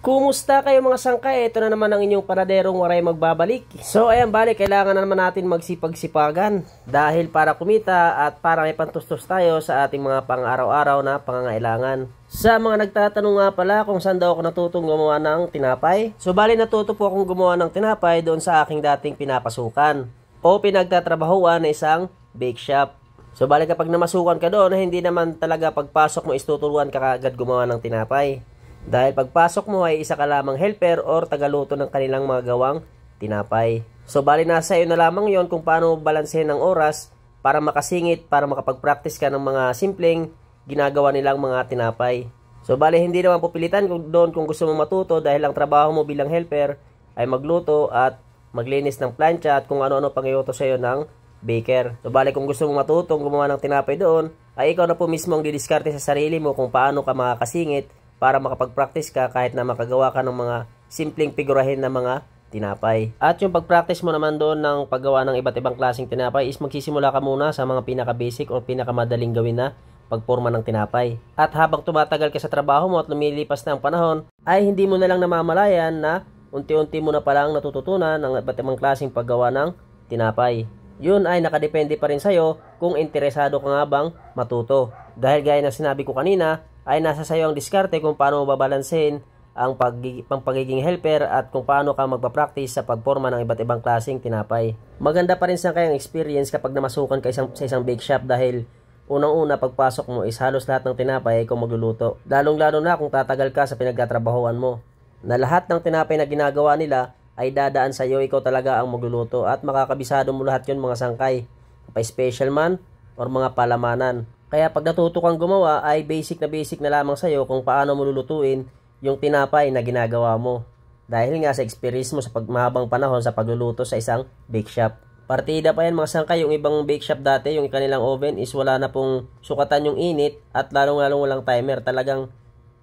Kumusta kayo mga sangkay? Ito na naman ang inyong panaderong waray magbabalik. So ayan, bali, kailangan na naman natin magsipag-sipagan dahil para kumita at para may pantustos tayo sa ating mga pang-araw-araw na pangangailangan. Sa mga nagtatanong nga pala kung saan daw ako natutong gumawa ng tinapay. So bali, natuto po akong gumawa ng tinapay doon sa aking dating pinapasukan o pinagtatrabahuan na isang bake shop. So bali, kapag namasukan ka doon, hindi naman talaga pagpasok mo istuturuan ka agad gumawa ng tinapay. Dahil pagpasok mo ay isa ka lamang helper or tagaluto ng kanilang mga gawang tinapay. So bali, nasa iyo na lamang yon kung paano balansehin ang oras para makasingit, para makapag-practice ka ng mga simpleng ginagawa nilang mga tinapay. So bali, hindi naman pupilitan doon kung gusto mo matuto dahil ang trabaho mo bilang helper ay magluto at maglinis ng plancha at kung ano-ano pang iutos sa iyo ng baker. So bali, kung gusto mo matutong gumawa ng tinapay doon, ay ikaw na po mismo ang didiskarte sa sarili mo kung paano ka makakasingit para makapag-practice ka kahit na makagawa ka ng mga simpleng figurahin na mga tinapay. At yung pag-practice mo naman doon ng paggawa ng iba't ibang klaseng tinapay is magsisimula ka muna sa mga pinaka-basic o pinakamadaling gawin na pagporma ng tinapay. At habang tumatagal ka sa trabaho mo at lumilipas na ang panahon, ay hindi mo na lang namamalayan na unti-unti mo na palang natututunan ng iba't ibang klaseng paggawa ng tinapay. Yun ay nakadepende pa rin sa'yo kung interesado ka nga bang matuto. Dahil gaya ng sinabi ko kanina, ay nasa sayo ang diskarte kung paano mo babalansehin ang pagiging helper at kung paano ka magpa-practice sa pagporma ng iba't ibang klaseng tinapay. Maganda pa rin sa kayang experience kapag namasukan ka sa isang bake shop dahil unang-una pagpasok mo is halos lahat ng tinapay ay ikaw magluluto. Lalong-lalo na kung tatagal ka sa pinagtatrabahuan mo. Na lahat ng tinapay na ginagawa nila ay dadaan sa iyo, ikaw talaga ang magluluto at makakabisado mo lahat yun mga sangkay. Pa-special man or mga palamanan. Kaya pag natuto kang gumawa ay basic na lamang sa'yo kung paano mo lulutuin yung tinapay na ginagawa mo. Dahil nga sa experience mo sa mahabang panahon sa pagluluto sa isang bake shop. Partida pa yan mga sangkay, yung ibang bake shop dati, yung kanilang oven is wala na pong sukatan yung init at lalong walang timer. Talagang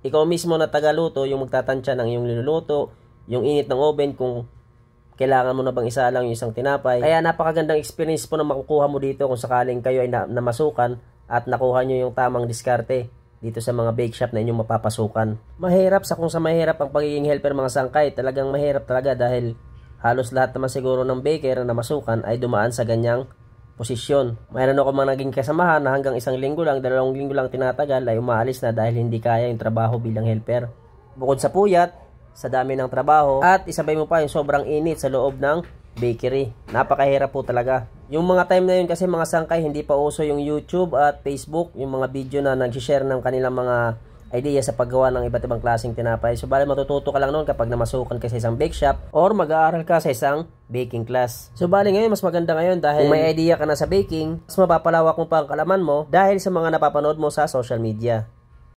ikaw mismo na tagaluto yung magtatansya ng iyong niluluto, yung init ng oven kung kailangan mo na bang isa lang yung isang tinapay. Kaya napakagandang experience po na makukuha mo dito kung sakaling kayo ay namasukan at nakuha nyo yung tamang diskarte dito sa mga bake shop na inyong mapapasukan. Mahirap sa mahirap ang pagiging helper mga sangkay. Talagang mahirap talaga dahil halos lahat naman siguro ng baker na namasukan ay dumaan sa ganyang posisyon. Mayroon ako mga naging kasamahan na hanggang 1 linggo lang, 2 linggo lang tinatagal ay umaalis na dahil hindi kaya yung trabaho bilang helper. Bukod sa puyat, sa dami ng trabaho at isabay mo pa yung sobrang init sa loob ng bakery. Napakahirap po talaga. Yung mga time na yun kasi mga sangkay, hindi pa uso yung YouTube at Facebook, yung mga video na nag-share ng kanilang mga idea sa paggawa ng iba't ibang klaseng tinapay. So bali, matututo ka lang noon kapag namasukan ka sa isang bake shop or mag-aaral ka sa isang baking class. So bali, ngayon mas maganda ngayon dahil kung may idea ka na sa baking, mas mapapalawak mo pa ang kalaman mo dahil sa mga napapanood mo sa social media.